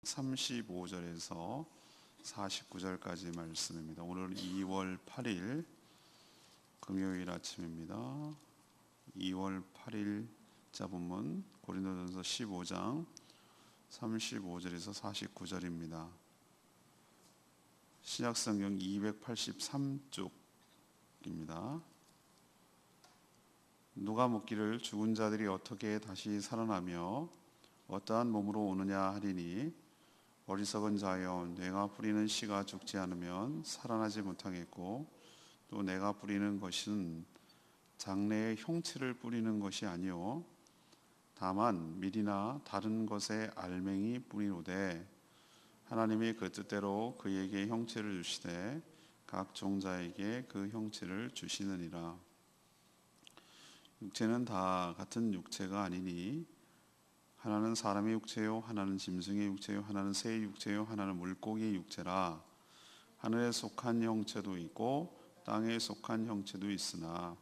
35절에서 49절까지 말씀입니다. 오늘 2월 8일 금요일 아침입니다. 2월 8일 본문 고린도전서 15장 35절에서 49절입니다. 신약성경 283쪽입니다. 누가 묻기를 죽은 자들이 어떻게 다시 살아나며 어떠한 몸으로 오느냐 하리니 어리석은 자여, 내가 뿌리는 씨가 죽지 않으면 살아나지 못하겠고 또 내가 뿌리는 것은 장래의 형체를 뿌리는 것이 아니요 다만 밀이나 다른 것의 알맹이 뿌리로되 하나님이 그 뜻대로 그에게 형체를 주시되 각 종자에게 그 형체를 주시느니라. 육체는 다 같은 육체가 아니니 하나는 사람의 육체요, 하나는 짐승의 육체요, 하나는 새의 육체요, 하나는 물고기의 육체라. 하늘에 속한 형체도 있고 땅에 속한 형체도 있으나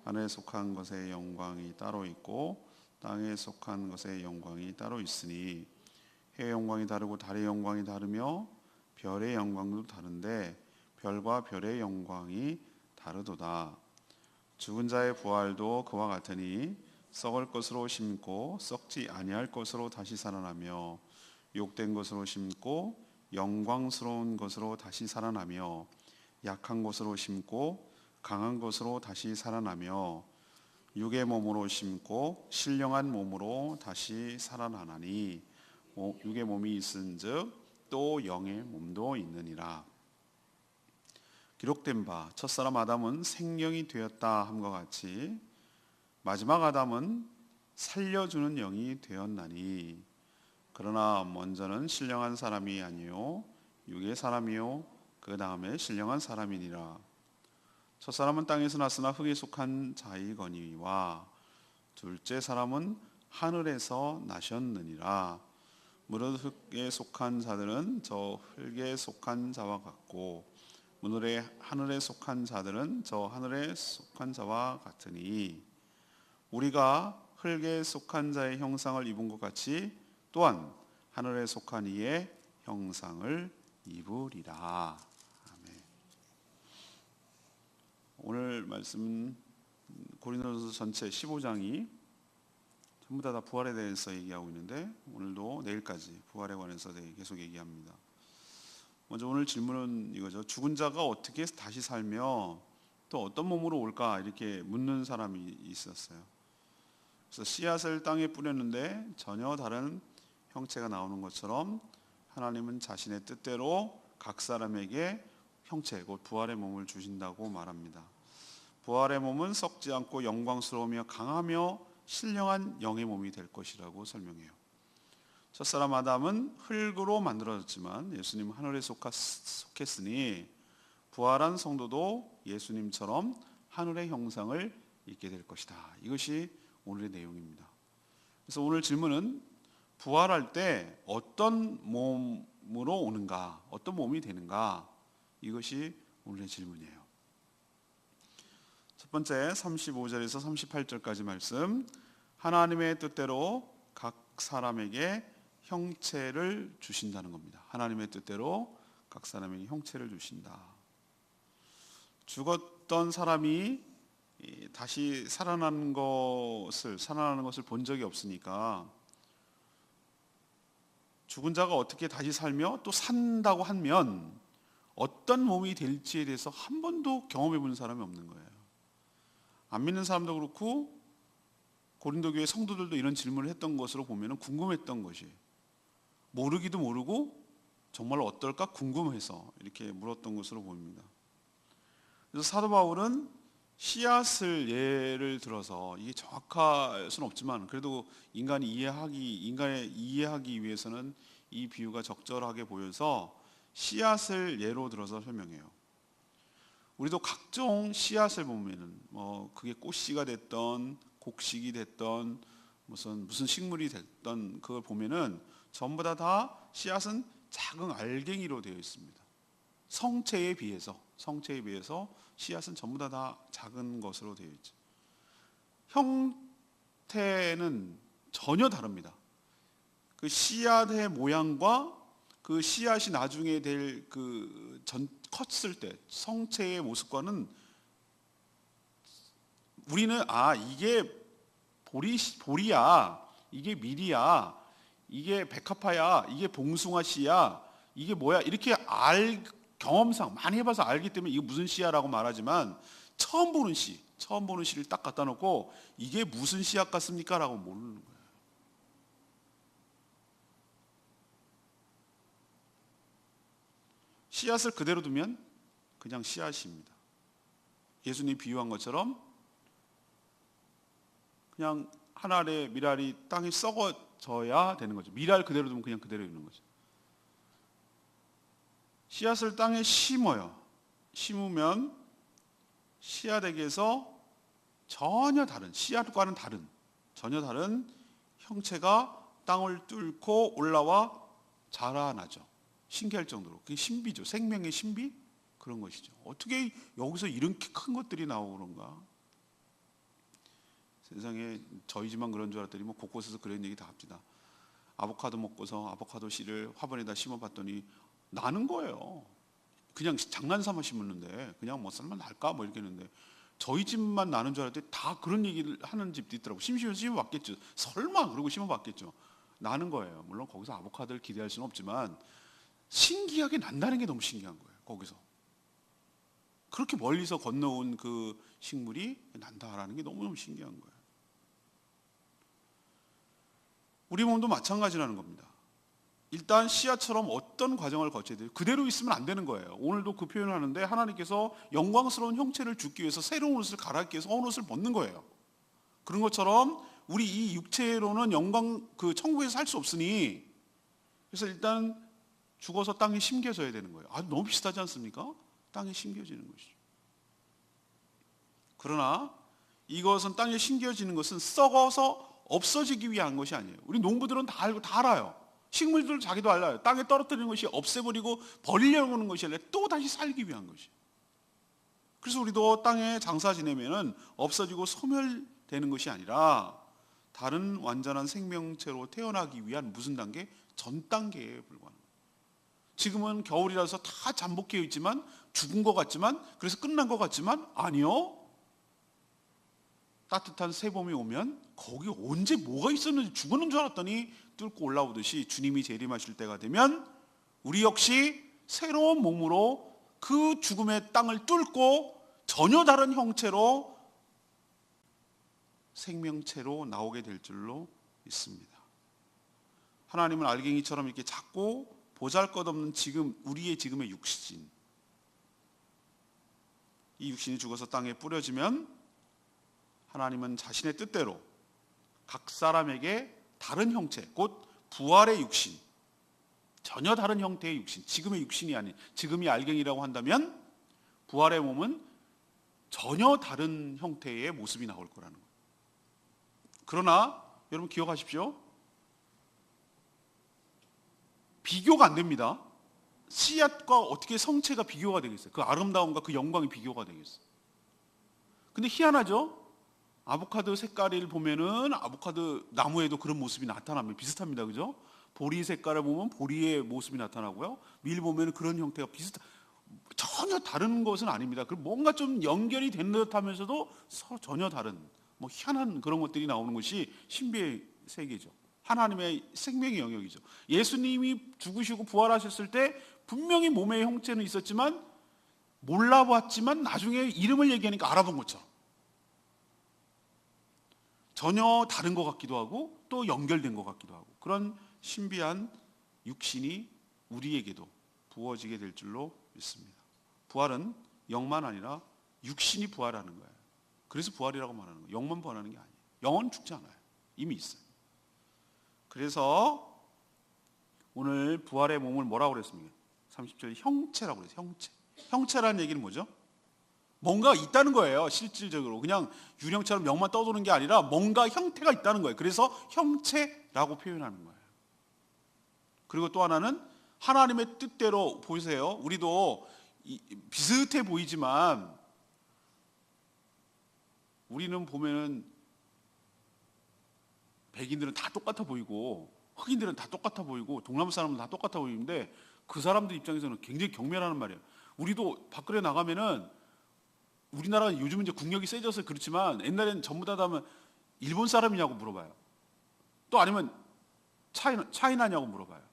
하늘에 속한 것의 영광이 따로 있고 땅에 속한 것의 영광이 따로 있으니 해의 영광이 다르고 달의 영광이 다르며 별의 영광도 다른데 별과 별의 영광이 다르도다. 죽은 자의 부활도 그와 같으니 썩을 것으로 심고 썩지 아니할 것으로 다시 살아나며 욕된 것으로 심고 영광스러운 것으로 다시 살아나며 약한 것으로 심고 강한 것으로 다시 살아나며 육의 몸으로 심고 신령한 몸으로 다시 살아나나니 육의 몸이 있은즉 또 영의 몸도 있느니라. 기록된 바 첫사람 아담은 생명이 되었다 함과 같이 마지막 아담은 살려주는 영이 되었나니 그러나 먼저는 신령한 사람이 아니요 육의 사람이요 그 다음에 신령한 사람이니라. 첫사람은 땅에서 났으나 흙에 속한 자이거니와 둘째 사람은 하늘에서 나셨느니라. 무릇 흙에 속한 자들은 저 흙에 속한 자와 같고 하늘에 속한 자들은 저 하늘에 속한 자와 같으니 우리가 흙에 속한 자의 형상을 입은 것 같이 또한 하늘에 속한 이의 형상을 입으리라. 아멘. 오늘 말씀은 고린도전서 전체 15장이 전부 다 부활에 대해서 얘기하고 있는데 오늘도 내일까지 부활에 관해서 계속 얘기합니다. 먼저 오늘 질문은 이거죠. 죽은 자가 어떻게 다시 살며 또 어떤 몸으로 올까 이렇게 묻는 사람이 있었어요. 그래서 씨앗을 땅에 뿌렸는데 전혀 다른 형체가 나오는 것처럼 하나님은 자신의 뜻대로 각 사람에게 형체, 곧 부활의 몸을 주신다고 말합니다. 부활의 몸은 썩지 않고 영광스러우며 강하며 신령한 영의 몸이 될 것이라고 설명해요. 첫사람 아담은 흙으로 만들어졌지만 예수님은 하늘에 속했으니 부활한 성도도 예수님처럼 하늘의 형상을 입게 될 것이다. 이것이 오늘의 내용입니다. 그래서 오늘 질문은 부활할 때 어떤 몸으로 오는가, 어떤 몸이 되는가, 이것이 오늘의 질문이에요. 첫 번째 35절에서 38절까지 말씀, 하나님의 뜻대로 각 사람에게 형체를 주신다는 겁니다. 하나님의 뜻대로 각 사람에게 형체를 주신다. 죽었던 사람이 다시 살아나는 것을 본 적이 없으니까 죽은 자가 어떻게 다시 살며 또 산다고 하면 어떤 몸이 될지에 대해서 한 번도 경험해 본 사람이 없는 거예요. 안 믿는 사람도 그렇고 고린도 교회 성도들도 이런 질문을 했던 것으로 보면 궁금했던 것이 모르기도 모르고 정말 어떨까 궁금해서 이렇게 물었던 것으로 보입니다. 그래서 사도 바울은 씨앗을 예를 들어서 이게 정확할 수는 없지만 그래도 인간이 이해하기 위해서는 이 비유가 적절하게 보여서 씨앗을 예로 들어서 설명해요. 우리도 각종 씨앗을 보면은 그게 꽃씨가 됐던 곡식이 됐던 무슨 식물이 됐던 그걸 보면은 전부 다 씨앗은 작은 알갱이로 되어 있습니다. 성체에 비해서 씨앗은 전부 다 작은 것으로 되어 있죠. 형태는 전혀 다릅니다. 그 씨앗의 모양과 그 씨앗이 나중에 될 그 컸을 때 성체의 모습과는 우리는 이게 보리야, 이게 밀이야, 이게 백합화야, 이게 봉숭아 씨야, 이게 뭐야 이렇게 경험상 많이 해봐서 알기 때문에 이게 무슨 씨야라고 말하지만 처음 보는 씨를 딱 갖다 놓고 이게 무슨 씨앗 같습니까? 라고 모르는 거예요. 씨앗을 그대로 두면 그냥 씨앗입니다. 예수님이 비유한 것처럼 그냥 한 알의 밀알이 땅에 썩어져야 되는 거죠. 밀알 그대로 두면 그냥 그대로 있는 거죠. 씨앗을 땅에 심으면 씨앗에게서 전혀 다른 형체가 땅을 뚫고 올라와 자라나죠. 신기할 정도로. 그게 신비죠. 생명의 신비? 그런 것이죠. 어떻게 여기서 이렇게 큰 것들이 나오고 그런가? 세상에 저희 집만 그런 줄 알았더니 뭐 곳곳에서 그런 얘기 다 합니다. 아보카도 먹고서 아보카도 씨를 화분에다 심어봤더니 나는 거예요. 그냥 장난삼아 심었는데 그냥 뭐 쌀만 날까 뭐 이렇게 했는데 저희 집만 나는 줄 알았더니 다 그런 얘기를 하는 집도 있더라고. 심심해서 심어봤겠죠. 설마 그러고 심어봤겠죠. 나는 거예요. 물론 거기서 아보카도를 기대할 수는 없지만 신기하게 난다는 게 너무 신기한 거예요. 거기서 그렇게 멀리서 건너온 그 식물이 난다라는 게 너무너무 신기한 거예요. 우리 몸도 마찬가지라는 겁니다. 일단 씨앗처럼 어떤 과정을 거쳐야 돼요? 그대로 있으면 안 되는 거예요. 오늘도 그 표현을 하는데 하나님께서 영광스러운 형체를 주기 위해서 새로운 옷을 갈아입기 위해서 헌 옷을 벗는 거예요. 그런 것처럼 우리 이 육체로는 그 천국에서 살 수 없으니 그래서 일단 죽어서 땅에 심겨져야 되는 거예요. 너무 비슷하지 않습니까? 땅에 심겨지는 것이죠. 그러나 이것은 땅에 심겨지는 것은 썩어서 없어지기 위한 것이 아니에요. 우리 농부들은 다 알아요. 식물들 자기도 알아요. 땅에 떨어뜨리는 것이 없애버리고 버리려고 하는 것이 아니라 또 다시 살기 위한 것이에요. 그래서 우리도 땅에 장사 지내면은 없어지고 소멸되는 것이 아니라 다른 완전한 생명체로 태어나기 위한 무슨 단계? 전 단계에 불과합니다. 지금은 겨울이라서 다 잠복해 있지만 죽은 것 같지만 그래서 끝난 것 같지만 아니요. 따뜻한 새봄이 오면 거기 언제 뭐가 있었는지 죽었는 줄 알았더니 뚫고 올라오듯이 주님이 재림하실 때가 되면 우리 역시 새로운 몸으로 그 죽음의 땅을 뚫고 전혀 다른 형체로 생명체로 나오게 될 줄로 믿습니다. 하나님은 알갱이처럼 이렇게 작고 보잘것없는 우리의 지금의 육신, 이 육신이 죽어서 땅에 뿌려지면 하나님은 자신의 뜻대로 각 사람에게 다른 형체, 곧 부활의 육신, 전혀 다른 형태의 육신, 지금의 육신이 아닌, 지금이 알갱이라고 한다면 부활의 몸은 전혀 다른 형태의 모습이 나올 거라는 거예요. 그러나 여러분 기억하십시오. 비교가 안 됩니다. 씨앗과 어떻게 성체가 비교가 되겠어요? 그 아름다움과 그 영광이 비교가 되겠어요? 근데 희한하죠? 아보카도 색깔을 보면은 아보카도 나무에도 그런 모습이 나타납니다. 비슷합니다. 그죠? 보리 색깔을 보면 보리의 모습이 나타나고요. 밀 보면 그런 형태가 전혀 다른 것은 아닙니다. 뭔가 좀 연결이 된 듯 하면서도 전혀 다른 희한한 그런 것들이 나오는 것이 신비의 세계죠. 하나님의 생명의 영역이죠. 예수님이 죽으시고 부활하셨을 때 분명히 몸의 형체는 있었지만 몰라봤지만 나중에 이름을 얘기하니까 알아본 것처럼 전혀 다른 것 같기도 하고 또 연결된 것 같기도 하고 그런 신비한 육신이 우리에게도 부어지게 될 줄로 믿습니다. 부활은 영만 아니라 육신이 부활하는 거예요. 그래서 부활이라고 말하는 거예요. 영만 부활하는 게 아니에요. 영은 죽지 않아요. 이미 있어요. 그래서 오늘 부활의 몸을 뭐라고 그랬습니까? 30절에 형체라고 그랬어요. 형체. 형체라는 얘기는 뭐죠? 뭔가 있다는 거예요. 실질적으로 그냥 유령처럼 영만 떠도는 게 아니라 뭔가 형태가 있다는 거예요. 그래서 형체라고 표현하는 거예요. 그리고 또 하나는 하나님의 뜻대로 보세요. 우리도 비슷해 보이지만 우리는 보면은 백인들은 다 똑같아 보이고 흑인들은 다 똑같아 보이고 동남 사람은 다 똑같아 보이는데 그 사람들 입장에서는 굉장히 경멸하는 말이에요. 우리도 밖으로 나가면은 우리나라가 요즘은 이제 국력이 세져서 그렇지만 옛날에는 전부 다 하면 일본 사람이냐고 물어봐요. 또 아니면 차이나냐고 물어봐요.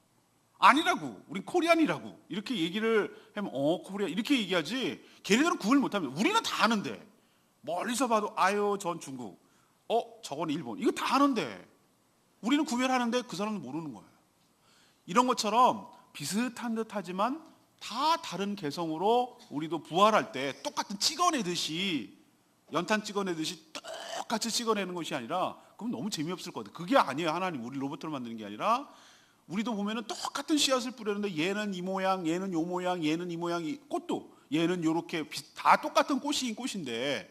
아니라고, 우린 코리안이라고 이렇게 얘기를 하면 코리아 이렇게 얘기하지. 걔네들은 구분을 못하면 우리는 다 아는데 멀리서 봐도 아유 전 중국, 저건 일본 이거 다 아는데 우리는 구별하는데 그 사람은 모르는 거예요. 이런 것처럼 비슷한 듯하지만 다 다른 개성으로 우리도 부활할 때 똑같은 찍어내듯이 연탄 찍어내듯이 똑같이 찍어내는 것이 아니라 그럼 너무 재미없을 것 같아요. 그게 아니에요. 하나님 우리 로봇을 만드는 게 아니라 우리도 보면은 똑같은 씨앗을 뿌렸는데 얘는 이 모양, 얘는 요 모양, 얘는 이 모양, 꽃도 얘는 요렇게 다 똑같은 꽃이긴 꽃인데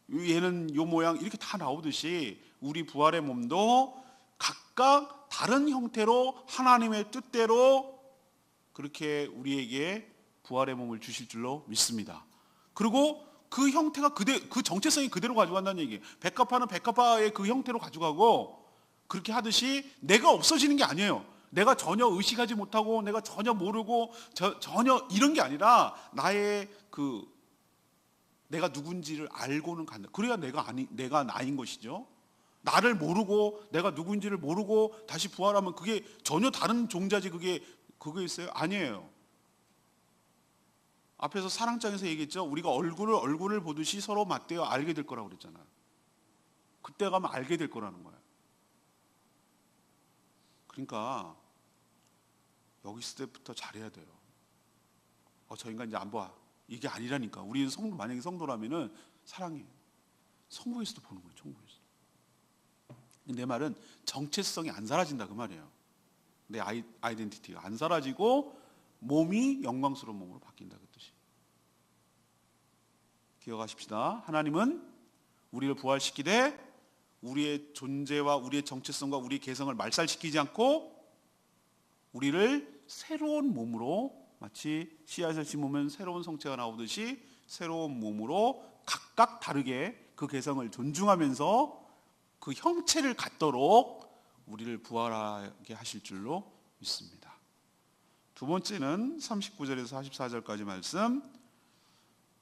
얘는 요 모양 이렇게 다 나오듯이 우리 부활의 몸도 각각 다른 형태로 하나님의 뜻대로 그렇게 우리에게 부활의 몸을 주실 줄로 믿습니다. 그리고 그 형태가 그 정체성이 그대로 가져간다는 얘기예요. 백합화는 백합화의 그 형태로 가져가고 그렇게 하듯이 내가 없어지는 게 아니에요. 내가 전혀 의식하지 못하고 내가 전혀 모르고 전혀 이런 게 아니라 나의 내가 누군지를 알고는 간다. 그래야 내가 나인 것이죠. 나를 모르고 내가 누군지를 모르고 다시 부활하면 그게 전혀 다른 종자지 그게 있어요? 아니에요. 앞에서 사랑장에서 얘기했죠. 우리가 얼굴을 보듯이 서로 맞대어 알게 될 거라고 그랬잖아요. 그때 가면 알게 될 거라는 거예요. 그러니까 여기 있을 때부터 잘해야 돼요. 저 인간 이제 안 봐. 이게 아니라니까. 우리 만약에 성도라면은 사랑해. 천국에서도 보는 거예요. 천국에서. 내 말은 정체성이 안 사라진다 그 말이에요. 내 아이덴티티가 안 사라지고 몸이 영광스러운 몸으로 바뀐다 그 뜻이. 기억하십시다. 하나님은 우리를 부활시키되 우리의 존재와 우리의 정체성과 우리의 개성을 말살시키지 않고 우리를 새로운 몸으로 마치 씨앗을 심으면 새로운 성체가 나오듯이 새로운 몸으로 각각 다르게 그 개성을 존중하면서 그 형체를 갖도록 우리를 부활하게 하실 줄로 믿습니다. 두 번째는 39절에서 44절까지 말씀.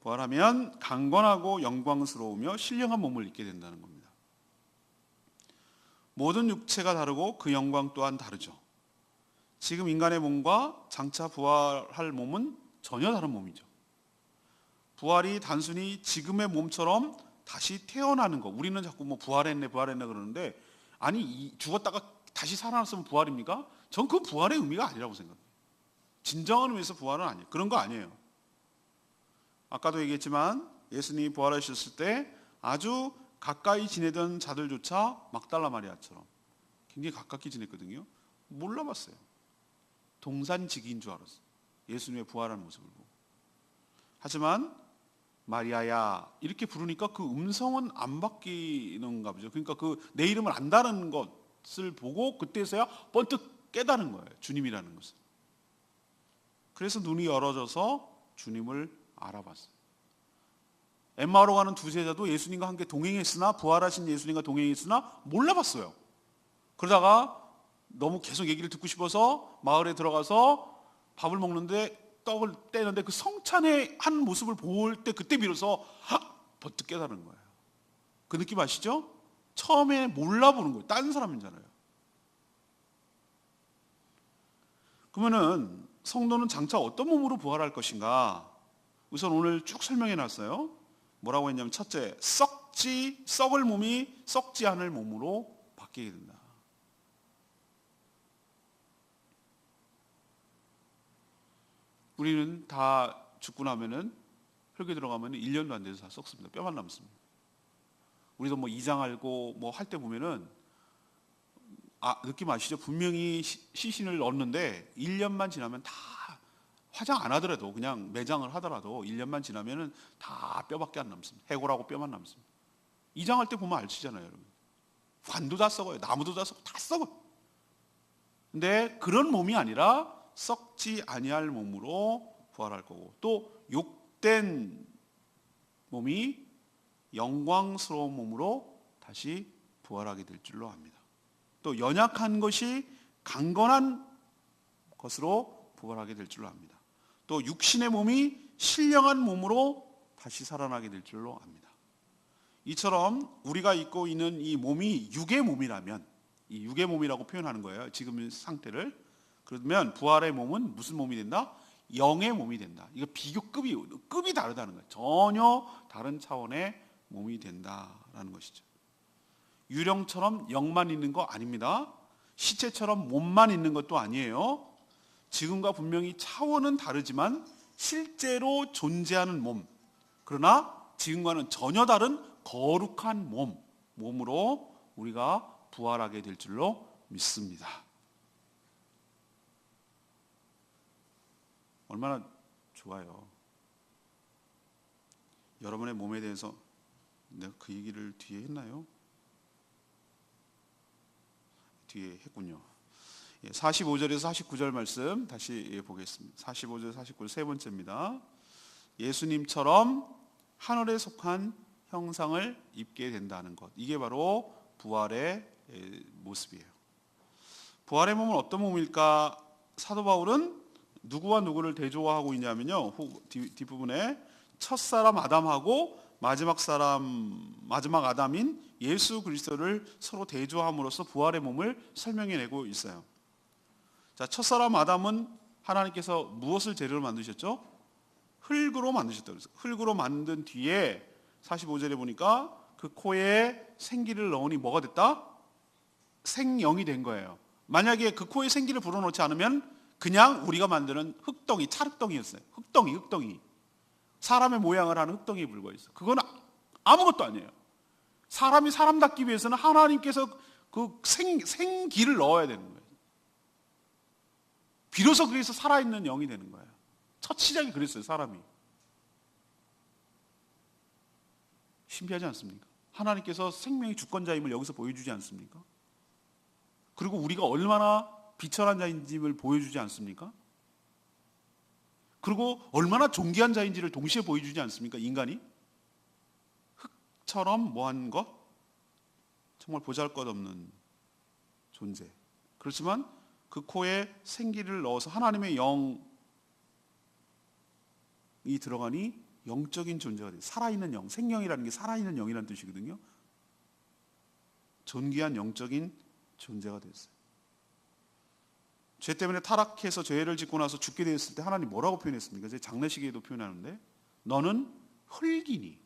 부활하면 강건하고 영광스러우며 신령한 몸을 입게 된다는 겁니다. 모든 육체가 다르고 그 영광 또한 다르죠. 지금 인간의 몸과 장차 부활할 몸은 전혀 다른 몸이죠. 부활이 단순히 지금의 몸처럼 다시 태어나는 거. 우리는 자꾸 부활했네 그러는데 아니 죽었다가 다시 살아났으면 부활입니까? 전 그 부활의 의미가 아니라고 생각해요. 진정한 의미에서 부활은 아니에요. 그런 거 아니에요. 아까도 얘기했지만 예수님이 부활하셨을 때 아주 가까이 지내던 자들조차 막달라 마리아처럼 굉장히 가깝게 지냈거든요. 몰라봤어요. 동산지기인 줄 알았어요. 예수님의 부활하는 모습을 보고. 하지만 마리아야 이렇게 부르니까 그 음성은 안 바뀌는가 보죠. 그러니까 내 이름을 안다는 것을 보고 그때서야 번뜩 깨달은 거예요. 주님이라는 것을. 그래서 눈이 열어져서 주님을 알아봤어요. 엠마오로 가는 두 제자도 예수님과 함께 동행했으나 부활하신 예수님과 동행했으나 몰라봤어요. 그러다가 너무 계속 얘기를 듣고 싶어서 마을에 들어가서 밥을 먹는데 떡을 떼는데 그 성찬의 한 모습을 볼 때 그때 비로소 버뜩 깨달은 거예요. 그 느낌 아시죠? 처음에 몰라보는 거예요. 다른 사람이잖아요. 그러면은 성도는 장차 어떤 몸으로 부활할 것인가? 우선 오늘 쭉 설명해 놨어요. 뭐라고 했냐면 첫째, 썩을 몸이 썩지 않을 몸으로 바뀌게 된다. 우리는 다 죽고 나면은 흙에 들어가면 1년도 안 돼서 다 썩습니다. 뼈만 남습니다. 우리도 이장 알고 할 때 보면은 느낌 아시죠? 분명히 시신을 넣었는데 1년만 지나면 다 화장 안 하더라도 그냥 매장을 하더라도 1년만 지나면은 다 뼈밖에 안 남습니다. 해골하고 뼈만 남습니다. 이장할 때 보면 알시잖아요, 여러분. 관도 다 썩어요. 나무도 다 썩고 다 썩어요. 근데 그런 몸이 아니라 썩지 아니할 몸으로 부활할 거고 또 욕된 몸이 영광스러운 몸으로 다시 부활하게 될 줄로 압니다. 또 연약한 것이 강건한 것으로 부활하게 될 줄로 압니다. 또 육신의 몸이 신령한 몸으로 다시 살아나게 될 줄로 압니다. 이처럼 우리가 입고 있는 이 몸이 육의 몸이라면, 이 육의 몸이라고 표현하는 거예요. 지금의 상태를. 그러면 부활의 몸은 무슨 몸이 된다? 영의 몸이 된다. 이거 급이 다르다는 거예요. 전혀 다른 차원의 몸이 된다라는 것이죠. 유령처럼 영만 있는 거 아닙니다. 시체처럼 몸만 있는 것도 아니에요. 지금과 분명히 차원은 다르지만 실제로 존재하는 몸, 그러나 지금과는 전혀 다른 거룩한 몸으로 우리가 부활하게 될 줄로 믿습니다. 얼마나 좋아요. 여러분의 몸에 대해서 내가 그 얘기를 뒤에 했나요? 뒤에 했군요. 45절에서 49절 말씀 다시 보겠습니다. 45절, 49절 세 번째입니다. 예수님처럼 하늘에 속한 형상을 입게 된다는 것. 이게 바로 부활의 모습이에요. 부활의 몸은 어떤 몸일까? 사도 바울은 누구와 누구를 대조하고 있냐면요, 뒷부분에 첫사람 아담하고 마지막 아담인 예수 그리스도를 서로 대조함으로써 부활의 몸을 설명해내고 있어요. 자, 첫사람 아담은 하나님께서 무엇을 재료로 만드셨죠? 흙으로 만드셨다고 그랬어요. 흙으로 만든 뒤에 45절에 보니까 그 코에 생기를 넣으니 뭐가 됐다? 생영이 된 거예요. 만약에 그 코에 생기를 불어넣지 않으면 그냥 우리가 만드는 흙덩이, 찰흙덩이였어요. 흙덩이. 사람의 모양을 하는 흙덩이에 불과했어요. 그건 아무것도 아니에요. 사람이 사람답기 위해서는 하나님께서 그 생기를 넣어야 되는 거예요. 비로소 그래서 살아있는 영이 되는 거예요. 첫 시작이 그랬어요, 사람이. 신비하지 않습니까? 하나님께서 생명의 주권자임을 여기서 보여주지 않습니까? 그리고 우리가 얼마나 비천한 자인지를 보여주지 않습니까? 그리고 얼마나 존귀한 자인지를 동시에 보여주지 않습니까? 인간이 흙처럼 뭐한 것? 정말 보잘것없는 존재. 그렇지만 그 코에 생기를 넣어서 하나님의 영이 들어가니 영적인 존재가 돼요. 살아있는 영, 생명이라는 게 살아있는 영이라는 뜻이거든요. 존귀한 영적인 존재가 됐어요. 죄 때문에 타락해서 죄를 짓고 나서 죽게 되었을 때 하나님 뭐라고 표현했습니까? 제 장례식에도 표현하는데, 너는 흙이니,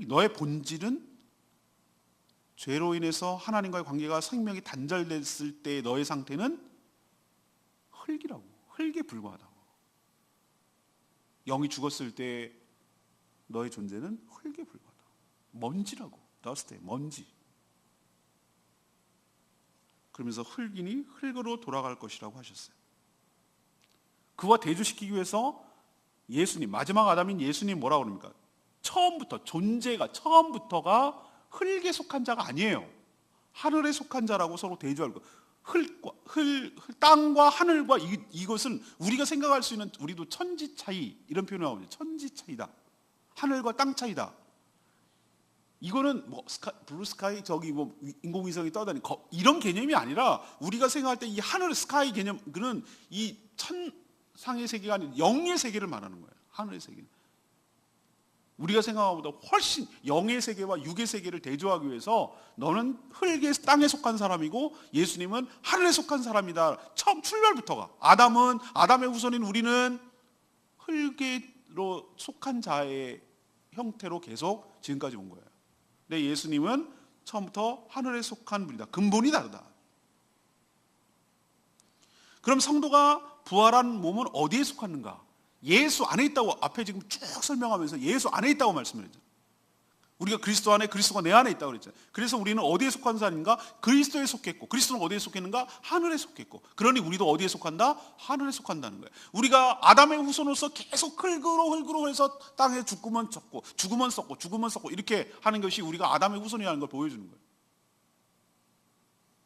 너의 본질은 죄로 인해서 하나님과의 관계가 생명이 단절됐을 때 너의 상태는 흙이라고, 흙에 불과하다고. 영이 죽었을 때 너의 존재는 흙에 불과하다고. 먼지라고, 더스트에 먼지. 그러면서 흙이니 흙으로 돌아갈 것이라고 하셨어요. 그와 대조시키기 위해서 예수님, 마지막 아담인 예수님 뭐라고 그럽니까? 처음부터가 흙에 속한 자가 아니에요. 하늘에 속한 자라고 서로 대조할 거. 땅과 하늘과 이것은 우리가 생각할 수 있는, 우리도 천지 차이 이런 표현을 하거든요. 천지 차이다. 하늘과 땅 차이다. 이거는 뭐 블루 스카이, 저기 뭐 인공위성이 떠다니는 이런 개념이 아니라 우리가 생각할 때 이 하늘 스카이 개념, 그는 이 천상의 세계가 아닌 영의 세계를 말하는 거예요. 하늘의 세계. 우리가 생각한 것보다 훨씬 영의 세계와 육의 세계를 대조하기 위해서 너는 흙의 땅에 속한 사람이고 예수님은 하늘에 속한 사람이다. 처음 출발부터가 아담의 후손인 우리는 흙으로 속한 자의 형태로 계속 지금까지 온 거예요. 근데 예수님은 처음부터 하늘에 속한 분이다. 근본이 다르다. 그럼 성도가 부활한 몸은 어디에 속하는가? 예수 안에 있다고 앞에 지금 쭉 설명하면서 예수 안에 있다고 말씀을 했잖아요. 우리가 그리스도 안에, 그리스도가 내 안에 있다고 그랬잖아요. 그래서 우리는 어디에 속한 사람인가? 그리스도에 속했고, 그리스도는 어디에 속했는가? 하늘에 속했고, 그러니 우리도 어디에 속한다? 하늘에 속한다는 거예요. 우리가 아담의 후손으로서 계속 흙으로 해서 땅에 죽으면 썩고 이렇게 하는 것이 우리가 아담의 후손이라는 걸 보여주는 거예요.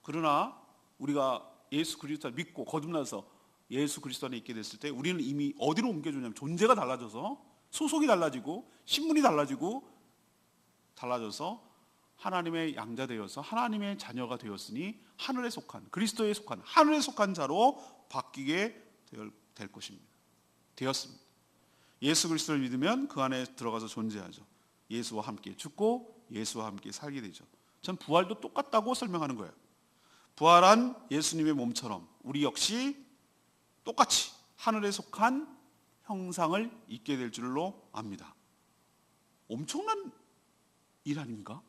그러나 우리가 예수 그리스도를 믿고 거듭나서 예수 그리스도 안에 있게 됐을 때 우리는 이미 어디로 옮겨주냐면 존재가 달라져서 소속이 달라지고 신분이 달라져서 하나님의 양자 되어서 하나님의 자녀가 되었으니 하늘에 속한, 그리스도에 속한, 하늘에 속한 자로 바뀌게 될 것입니다. 되었습니다. 예수 그리스도를 믿으면 그 안에 들어가서 존재하죠. 예수와 함께 죽고 예수와 함께 살게 되죠. 전 부활도 똑같다고 설명하는 거예요. 부활한 예수님의 몸처럼 우리 역시 똑같이 하늘에 속한 형상을 입게 될 줄로 압니다. 엄청난 일 아닙니까?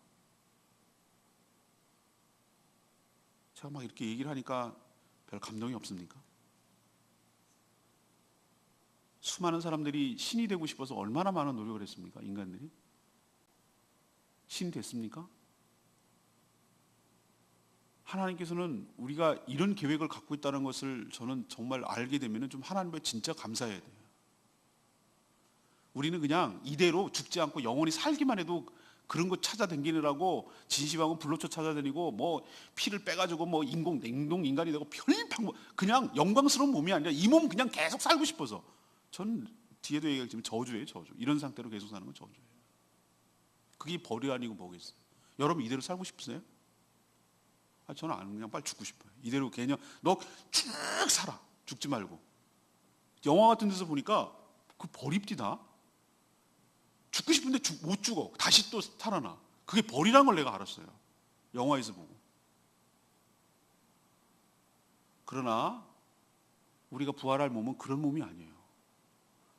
제가 막 이렇게 얘기를 하니까 별 감동이 없습니까? 수많은 사람들이 신이 되고 싶어서 얼마나 많은 노력을 했습니까? 인간들이? 신이 됐습니까? 하나님께서는 우리가 이런 계획을 갖고 있다는 것을 저는 정말 알게 되면 좀 하나님께 진짜 감사해야 돼요. 우리는 그냥 이대로 죽지 않고 영원히 살기만 해도 그런 거 찾아다니느라고 진시방은 불로초 찾아다니고 뭐 피를 빼가지고 뭐 냉동 인간이 되고 별 방법, 그냥 영광스러운 몸이 아니라 이 몸 그냥 계속 살고 싶어서. 저는 뒤에도 얘기했지만 저주예요, 저주. 이런 상태로 계속 사는 건 저주예요. 그게 벌이 아니고 뭐겠어요? 여러분 이대로 살고 싶으세요? 저는 안, 그냥 빨리 죽고 싶어요. 이대로 그냥 너 쭉 살아, 죽지 말고. 영화 같은 데서 보니까 그 벌입디다. 죽고 싶은데 못 죽어. 다시 또 살아나. 그게 벌이란 걸 내가 알았어요. 영화에서 보고. 그러나 우리가 부활할 몸은 그런 몸이 아니에요.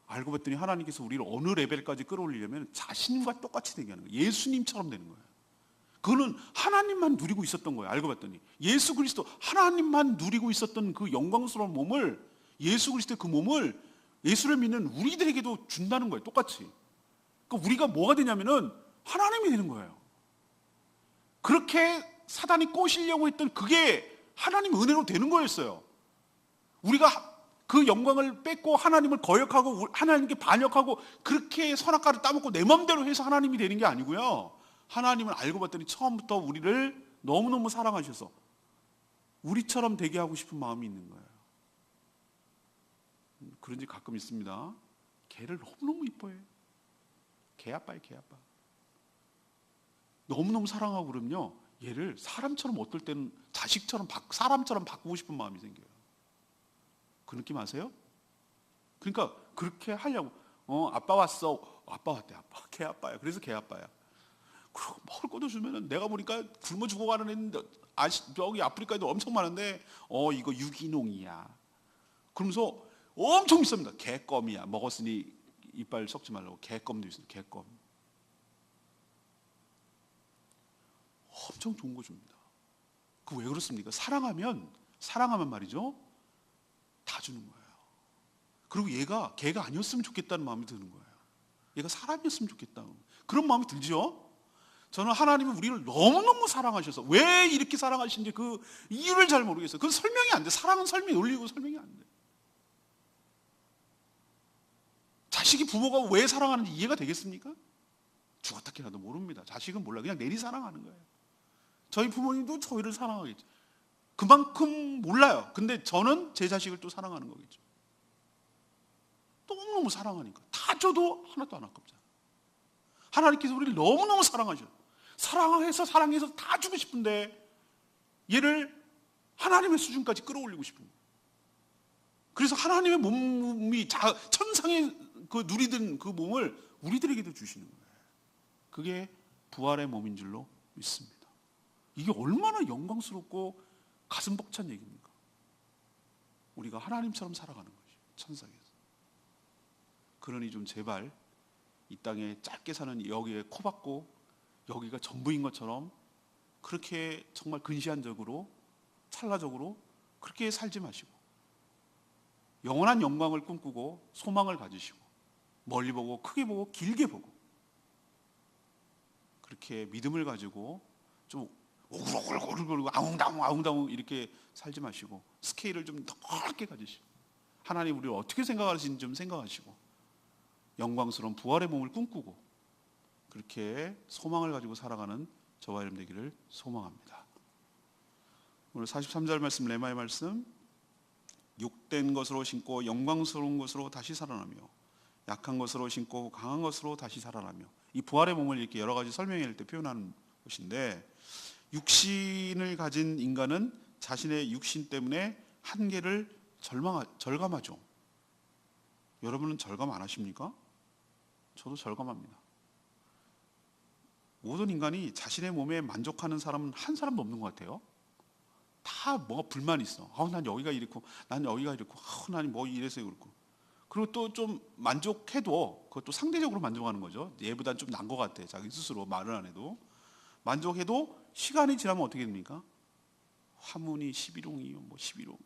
알고 봤더니 하나님께서 우리를 어느 레벨까지 끌어올리려면 자신과 똑같이 되게 하는 거예요. 예수님처럼 되는 거예요. 그거는 하나님만 누리고 있었던 거예요. 알고 봤더니 예수 그리스도, 하나님만 누리고 있었던 그 영광스러운 몸을, 예수 그리스도의 그 몸을 예수를 믿는 우리들에게도 준다는 거예요. 똑같이. 그러니까 우리가 뭐가 되냐면은 하나님이 되는 거예요. 그렇게 사단이 꼬시려고 했던 그게 하나님 은혜로 되는 거였어요. 우리가 그 영광을 뺏고 하나님을 거역하고 하나님께 반역하고 그렇게 선악과를 따먹고 내 마음대로 해서 하나님이 되는 게 아니고요. 하나님은 알고 봤더니 처음부터 우리를 너무너무 사랑하셔서 우리처럼 되게 하고 싶은 마음이 있는 거예요. 그런 지 가끔 있습니다. 개를 너무너무 이뻐해요. 개 아빠예요, 개 아빠. 너무너무 사랑하고 그러면요, 얘를 사람처럼 어떨 때는 자식처럼 사람처럼 바꾸고 싶은 마음이 생겨요. 그 느낌 아세요? 그러니까 그렇게 하려고. 아빠 왔어. 아빠 왔대. 아빠. 개 아빠야. 그래서 개 아빠야. 그리고 먹을 것도 주면은 내가 보니까 굶어 죽어가는 애는 여기 아프리카에도 엄청 많은데 이거 유기농이야. 그러면서 엄청 비쌉니다. 개껌이야. 먹었으니 이빨 썩지 말라고. 개껌도 있어요. 개껌. 엄청 좋은 거 줍니다. 그 왜 그렇습니까? 사랑하면 말이죠, 다 주는 거예요. 그리고 걔가 아니었으면 좋겠다는 마음이 드는 거예요. 얘가 사람이었으면 좋겠다. 그런 마음이 들죠? 저는 하나님이 우리를 너무너무 사랑하셔서 왜 이렇게 사랑하시는지 그 이유를 잘 모르겠어요. 그건 설명이 안 돼. 사랑은 설명이 논리고 설명이 안 돼. 자식이 부모가 왜 사랑하는지 이해가 되겠습니까? 죽었다 깨나도 모릅니다. 자식은 몰라. 그냥 내리 사랑하는 거예요. 저희 부모님도 저희를 사랑하겠죠. 그만큼 몰라요. 근데 저는 제 자식을 또 사랑하는 거겠죠. 너무너무 사랑하니까. 다 줘도 하나도 안 아깝잖아요. 하나님께서 우리를 너무너무 사랑하셔요. 사랑해서 다 주고 싶은데 얘를 하나님의 수준까지 끌어올리고 싶은 거예요. 그래서 하나님의 몸이 천상에 그 누리던 그 몸을 우리들에게도 주시는 거예요. 그게 부활의 몸인 줄로 믿습니다. 이게 얼마나 영광스럽고 가슴 벅찬 얘기입니까? 우리가 하나님처럼 살아가는 거죠. 천상에서. 그러니 좀 제발 이 땅에 짧게 사는 여기에 코박고 여기가 전부인 것처럼 그렇게 정말 근시안적으로 찰나적으로 그렇게 살지 마시고 영원한 영광을 꿈꾸고 소망을 가지시고 멀리 보고 크게 보고 길게 보고 그렇게 믿음을 가지고 좀 오글오글 아웅다웅 이렇게 살지 마시고 스케일을 좀 넓게 가지시고 하나님 우리를 어떻게 생각하시는지 좀 생각하시고 영광스러운 부활의 몸을 꿈꾸고 그렇게 소망을 가지고 살아가는 저와 여러분 되기를 소망합니다. 오늘 43절 말씀, 레마의 말씀, 육된 것으로 신고 영광스러운 것으로 다시 살아나며 약한 것으로 신고 강한 것으로 다시 살아나며, 이 부활의 몸을 이렇게 여러 가지 설명할 때 표현하는 것인데, 육신을 가진 인간은 자신의 육신 때문에 한계를 절감하죠. 여러분은 절감 안 하십니까? 저도 절감합니다. 모든 인간이 자신의 몸에 만족하는 사람은 한 사람도 없는 것 같아요. 다 뭐가 불만이 있어. 난 여기가 이렇고, 난 여기가 이렇고, 난 뭐 이래서 그렇고. 그리고 또 좀 만족해도 그것도 상대적으로 만족하는 거죠. 얘보단 좀 난 것 같아. 자기 스스로 말을 안 해도. 만족해도 시간이 지나면 어떻게 됩니까? 화문이 11홍이요. 뭐 11홍.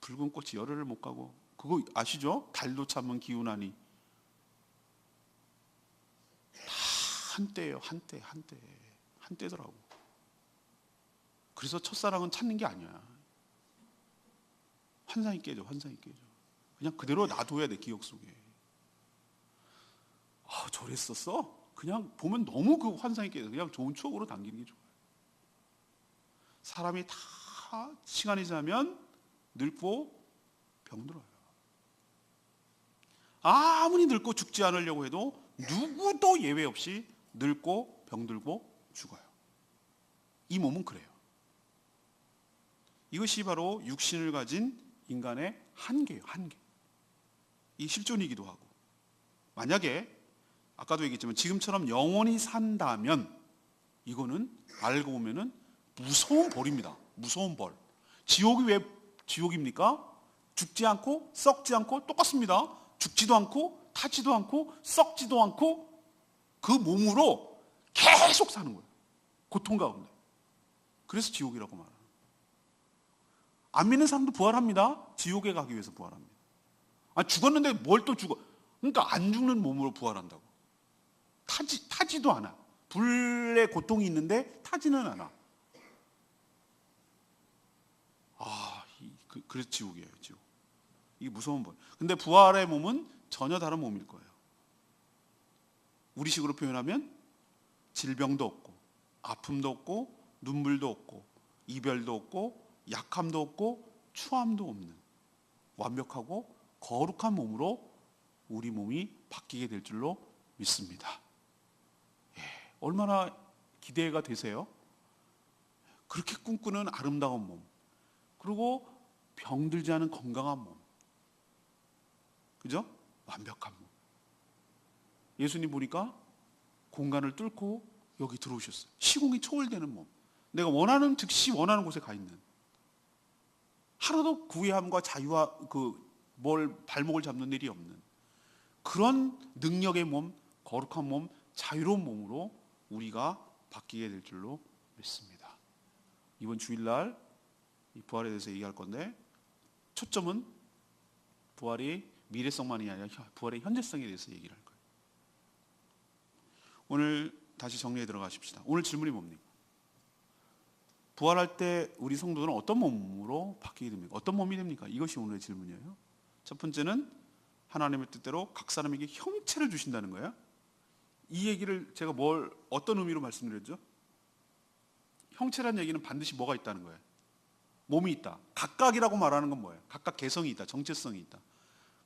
붉은 꽃이 열흘을 못 가고. 그거 아시죠? 달도 참은 기운하니. 다 한때예요. 한때더라고. 그래서 첫사랑은 찾는 게 아니야. 환상이 깨져. 그냥 그대로 놔둬야 돼, 기억 속에. 저랬었어? 그냥 보면 너무 그 환상이 깨져. 그냥 좋은 추억으로 당기는 게 좋아요. 사람이 다 시간이 지나면 늙고 병들어요. 아무리 늙고 죽지 않으려고 해도 누구도 예외 없이 늙고 병들고 죽어요. 이 몸은 그래요. 이것이 바로 육신을 가진 인간의 한계예요. 한계. 이 실존이기도 하고, 만약에 아까도 얘기했지만 지금처럼 영원히 산다면 이거는 알고 보면은 무서운 벌입니다. 무서운 벌. 지옥이 왜 지옥입니까? 죽지 않고 썩지 않고 똑같습니다. 죽지도 않고 타지도 않고 썩지도 않고 그 몸으로 계속 사는 거예요. 고통 가운데. 그래서 지옥이라고 말합니다. 안 믿는 사람도 부활합니다. 지옥에 가기 위해서 부활합니다. 죽었는데 뭘 또 죽어? 그러니까 안 죽는 몸으로 부활한다고. 타지도 않아. 불의 고통이 있는데 타지는 않아. 그래서 지옥이에요. 지옥. 이게 무서운 벌. 근데 부활의 몸은 전혀 다른 몸일 거예요. 우리식으로 표현하면 질병도 없고, 아픔도 없고, 눈물도 없고, 이별도 없고, 약함도 없고, 추함도 없는 완벽하고 거룩한 몸으로 우리 몸이 바뀌게 될 줄로 믿습니다. 얼마나 기대가 되세요? 그렇게 꿈꾸는 아름다운 몸, 그리고 병들지 않은 건강한 몸, 그죠? 완벽한 몸. 예수님 보니까 공간을 뚫고 여기 들어오셨어요. 시공이 초월되는 몸. 내가 원하는 즉시 원하는 곳에 가 있는, 하나도 구애함과 자유와 발목을 잡는 일이 없는 그런 능력의 몸, 거룩한 몸, 자유로운 몸으로 우리가 바뀌게 될 줄로 믿습니다. 이번 주일날 이 부활에 대해서 얘기할 건데, 초점은 부활이 미래성만이 아니라 부활의 현재성에 대해서 얘기를 할 거예요. 오늘 다시 정리해 들어가십시다. 오늘 질문이 뭡니까? 부활할 때 우리 성도들은 어떤 몸으로 바뀌게 됩니까? 어떤 몸이 됩니까? 이것이 오늘의 질문이에요. 첫 번째는 하나님의 뜻대로 각 사람에게 형체를 주신다는 거예요. 이 얘기를 제가 어떤 의미로 말씀드렸죠? 형체라는 얘기는 반드시 뭐가 있다는 거예요? 몸이 있다. 각각이라고 말하는 건 뭐예요? 각각 개성이 있다. 정체성이 있다.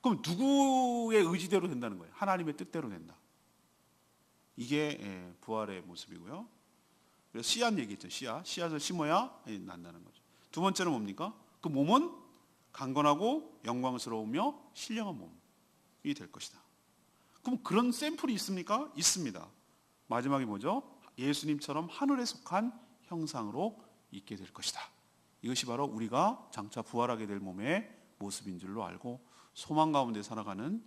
그럼 누구의 의지대로 된다는 거예요? 하나님의 뜻대로 된다. 이게 부활의 모습이고요. 그래서 씨앗 얘기했죠. 씨앗을 심어야 난다는 거죠. 두 번째는 뭡니까? 그 몸은 강건하고 영광스러우며 신령한 몸이 될 것이다. 그럼 그런 샘플이 있습니까? 있습니다. 마지막이 뭐죠? 예수님처럼 하늘에 속한 형상으로 있게 될 것이다. 이것이 바로 우리가 장차 부활하게 될 몸의 모습인 줄로 알고 소망 가운데 살아가는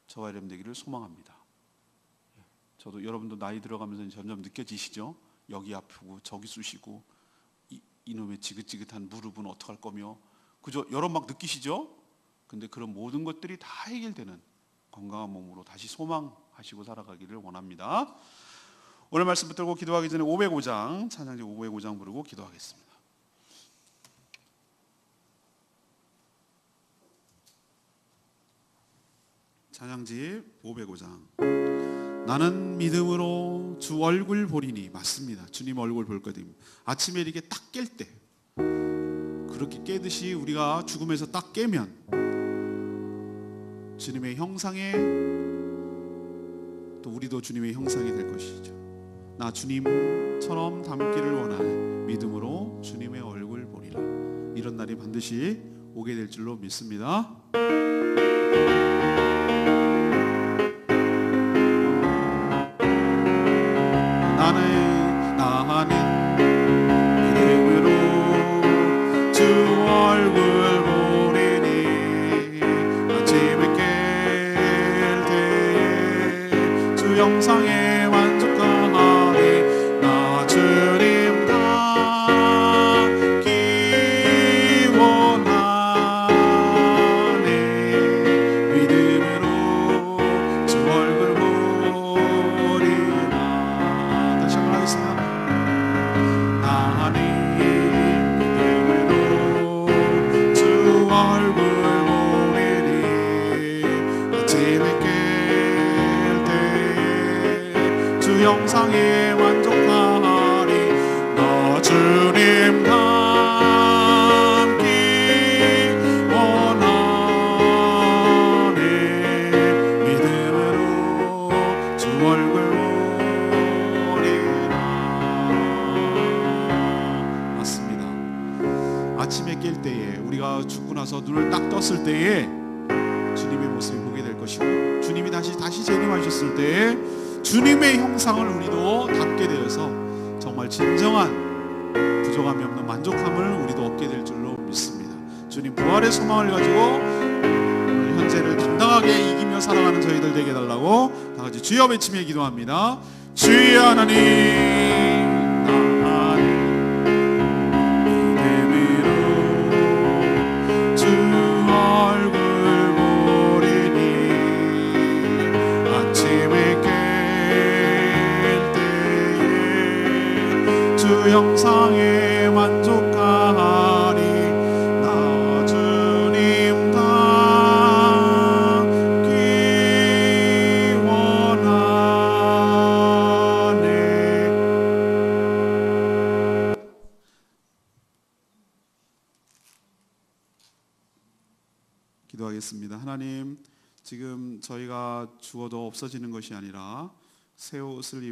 저와 여러분 되기를 소망합니다. 저도 여러분도 나이 들어가면서 점점 느껴지시죠? 여기 아프고 저기 쑤시고 이놈의 지긋지긋한 무릎은 어떡할 거며, 그죠? 여러 막 느끼시죠? 근데 그런 모든 것들이 다 해결되는 건강한 몸으로 다시 소망하시고 살아가기를 원합니다. 오늘 말씀 붙들고 기도하기 전에 505장, 찬양지 505장 부르고 기도하겠습니다. 찬양지 505장. 나는 믿음으로 주 얼굴 보리니. 맞습니다. 주님 얼굴 볼 거임. 아침에 이렇게 딱 깰 때, 그렇게 깨듯이 우리가 죽음에서 딱 깨면 주님의 형상에, 또 우리도 주님의 형상이 될 것이죠. 나 주님처럼 닮기를 원하네. 믿음으로 주님의 얼굴 보리라. 이런 날이 반드시 오게 될 줄로 믿습니다. 나는 믿음으로 주 얼굴 보리니 아침에 깰 때에 주 영상에 만족하리. 나 주님 닮기 원하네. 믿음으로 주 얼굴 보리라. 다시 한번 하겠습니다. 나는 믿음으로 주 얼굴 보리니 아침에 깰 때에 주 영상에 만족하리. 나 주님 닮기 원하네. 믿음으로 주 얼굴 보리라. 맞습니다. 아침에 깰 때에 우리가 죽고 나서 눈을 딱 떴을 때에 주님의 모습을 보게 될 것이고, 주님이 다시 재림하셨을 때에 주님의 형상을 우리도 담게 되어서 정말 진정한 부족함이 없는 만족함을 우리도 얻게 될 줄로 믿습니다. 주님 부활의 소망을 가지고 오늘 현재를 당당하게 이기며 살아가는 저희들 되게 해달라고 다 같이 주여 외치며 기도합니다. 주여 하나님, 믿음으로 주 얼굴 보리니 아침에 깰 때에 주 영상에 만족하리. 나 주님 닮기 원하네. 기도하겠습니다. 하나님, 지금 저희가 죽어도 없어지는 것이 아니라 새 옷을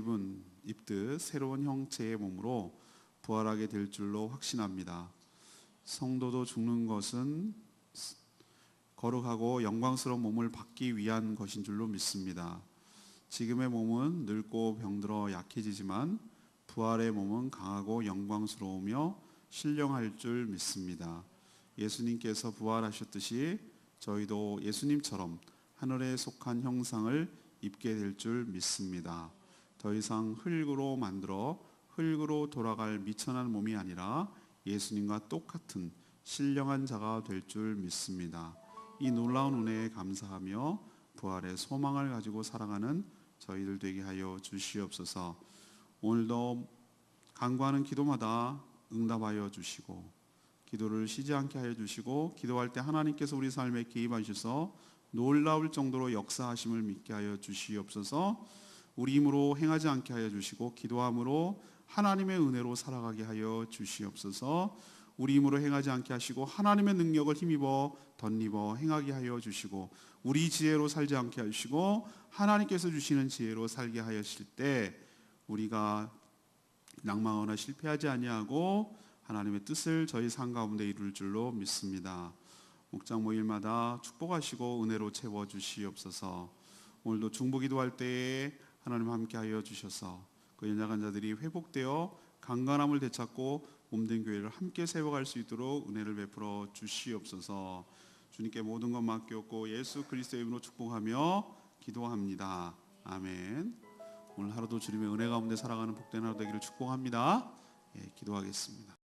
입듯 새로운 형체의 몸으로 부활하게 될 줄로 확신합니다. 성도도 죽는 것은 거룩하고 영광스러운 몸을 받기 위한 것인 줄로 믿습니다. 지금의 몸은 늙고 병들어 약해지지만 부활의 몸은 강하고 영광스러우며 신령할 줄 믿습니다. 예수님께서 부활하셨듯이 저희도 예수님처럼 하늘에 속한 형상을 입게 될 줄 믿습니다. 더 이상 흙으로 만들어 흙으로 돌아갈 미천한 몸이 아니라 예수님과 똑같은 신령한 자가 될 줄 믿습니다. 이 놀라운 은혜에 감사하며 부활의 소망을 가지고 살아가는 저희들 되게 하여 주시옵소서. 오늘도 간구하는 기도마다 응답하여 주시고 기도를 쉬지 않게 하여 주시고 기도할 때 하나님께서 우리 삶에 개입하셔서 놀라울 정도로 역사하심을 믿게 하여 주시옵소서. 우리 힘으로 행하지 않게 하여 주시고 기도함으로 하나님의 은혜로 살아가게 하여 주시옵소서. 우리 힘으로 행하지 않게 하시고 하나님의 능력을 힘입어 덧입어 행하게 하여 주시고 우리 지혜로 살지 않게 하시고 하나님께서 주시는 지혜로 살게 하실 때 우리가 낭망하거나 실패하지 아니하고 하나님의 뜻을 저희 삶 가운데 이룰 줄로 믿습니다. 목장 모일마다 축복하시고 은혜로 채워 주시옵소서. 오늘도 중보 기도할 때에 하나님 함께하여 주셔서 그 연약한 자들이 회복되어 강건함을 되찾고 몸된 교회를 함께 세워갈 수 있도록 은혜를 베풀어 주시옵소서. 주님께 모든 것 맡겼고 예수 그리스도의 이름으로 축복하며 기도합니다. 아멘. 오늘 하루도 주님의 은혜 가운데 살아가는 복된 하루 되기를 축복합니다. 기도하겠습니다.